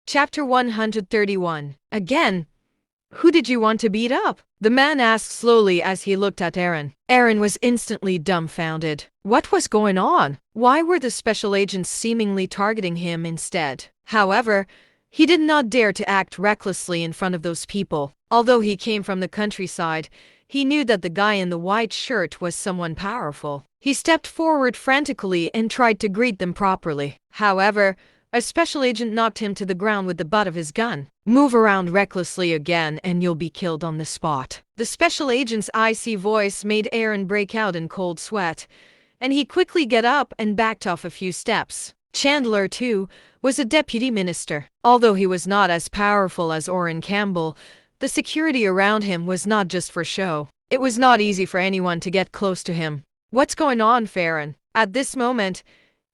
Chapter 131. Again, who did you want to beat up? The man asked slowly as he looked at Aaron. Aaron was instantly dumbfounded. What was going on? Why were the special agents seemingly targeting him instead? However, he did not dare to act recklessly in front of those people. Although he came from the countryside, he knew that the guy in the white shirt was someone powerful. He stepped forward frantically and tried to greet them properly. However, a special agent knocked him to the ground with the butt of his gun. Move around recklessly again and you'll be killed on the spot. The special agent's icy voice made Aaron break out in cold sweat, and he quickly got up and backed off a few steps. Chandler, too, was a deputy minister. Although he was not as powerful as Orrin Campbell, the security around him was not just for show. It was not easy for anyone to get close to him. What's going on, Farron? At this moment,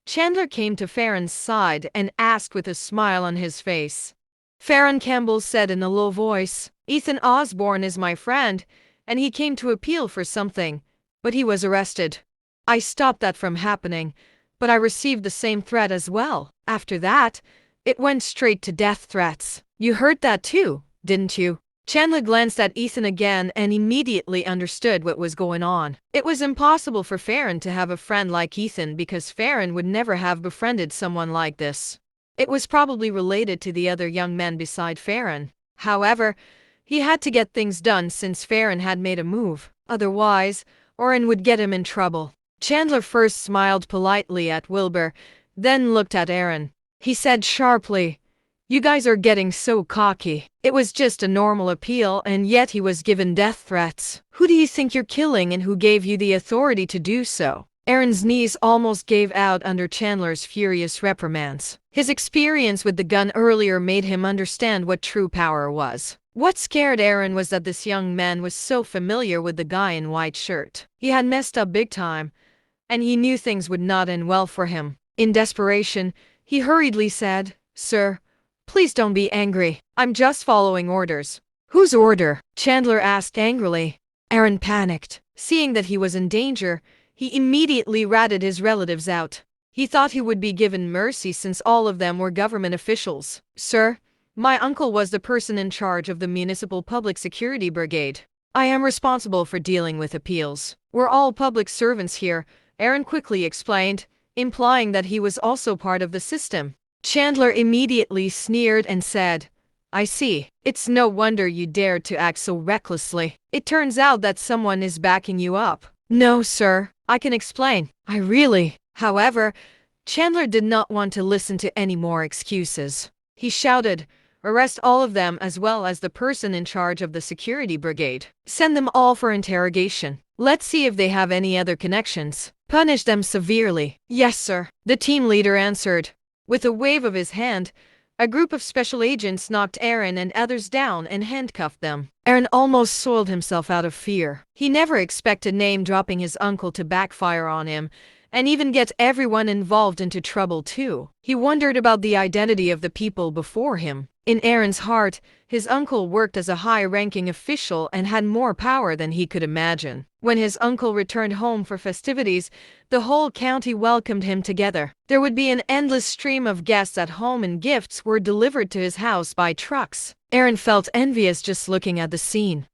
Chandler came to Farron's side and asked with a smile on his face. Farron Campbell said in a low voice, Ethan Osborne is my friend, and he came to appeal for something, but he was arrested. I stopped that from happening, but I received the same threat as well. After that, it went straight to death threats. You heard that too, didn't you? Chandler glanced at Ethan again and immediately understood what was going on. It was impossible for Farron to have a friend like Ethan because Farron would never have befriended someone like this. It was probably related to the other young men beside Farron. However, he had to get things done since Farron had made a move. Otherwise, Orrin would get him in trouble. Chandler first smiled politely at Wilbur, then looked at Aaron. He said sharply, You guys are getting so cocky. It was just a normal appeal and yet he was given death threats. Who do you think you're killing and who gave you the authority to do so? Aaron's knees almost gave out under Chandler's furious reprimands. His experience with the gun earlier made him understand what true power was. What scared Aaron was that this young man was so familiar with the guy in white shirt. He had messed up big time, and he knew things would not end well for him. In desperation, he hurriedly said, Sir, please don't be angry. I'm just following orders. Whose order? Chandler asked angrily. Aaron panicked. Seeing that he was in danger, he immediately ratted his relatives out. He thought he would be given mercy since all of them were government officials. Sir, my uncle was the person in charge of the Municipal Public Security Brigade. I am responsible for dealing with appeals. We're all public servants here, Aaron quickly explained, implying that he was also part of the system. Chandler immediately sneered and said, I see. It's no wonder you dared to act so recklessly. It turns out that someone is backing you up. No, sir. I can explain. However, Chandler did not want to listen to any more excuses. He shouted, Arrest all of them as well as the person in charge of the security brigade. Send them all for interrogation. Let's see if they have any other connections. Punish them severely. Yes, sir. The team leader answered. With a wave of his hand, a group of special agents knocked Aaron and others down and handcuffed them. Aaron almost soiled himself out of fear. He never expected name-dropping his uncle to backfire on him, and even get everyone involved into trouble too. He wondered about the identity of the people before him. In Aaron's heart, his uncle worked as a high-ranking official and had more power than he could imagine. When his uncle returned home for festivities, the whole county welcomed him together. There would be an endless stream of guests at home and gifts were delivered to his house by trucks. Aaron felt envious just looking at the scene.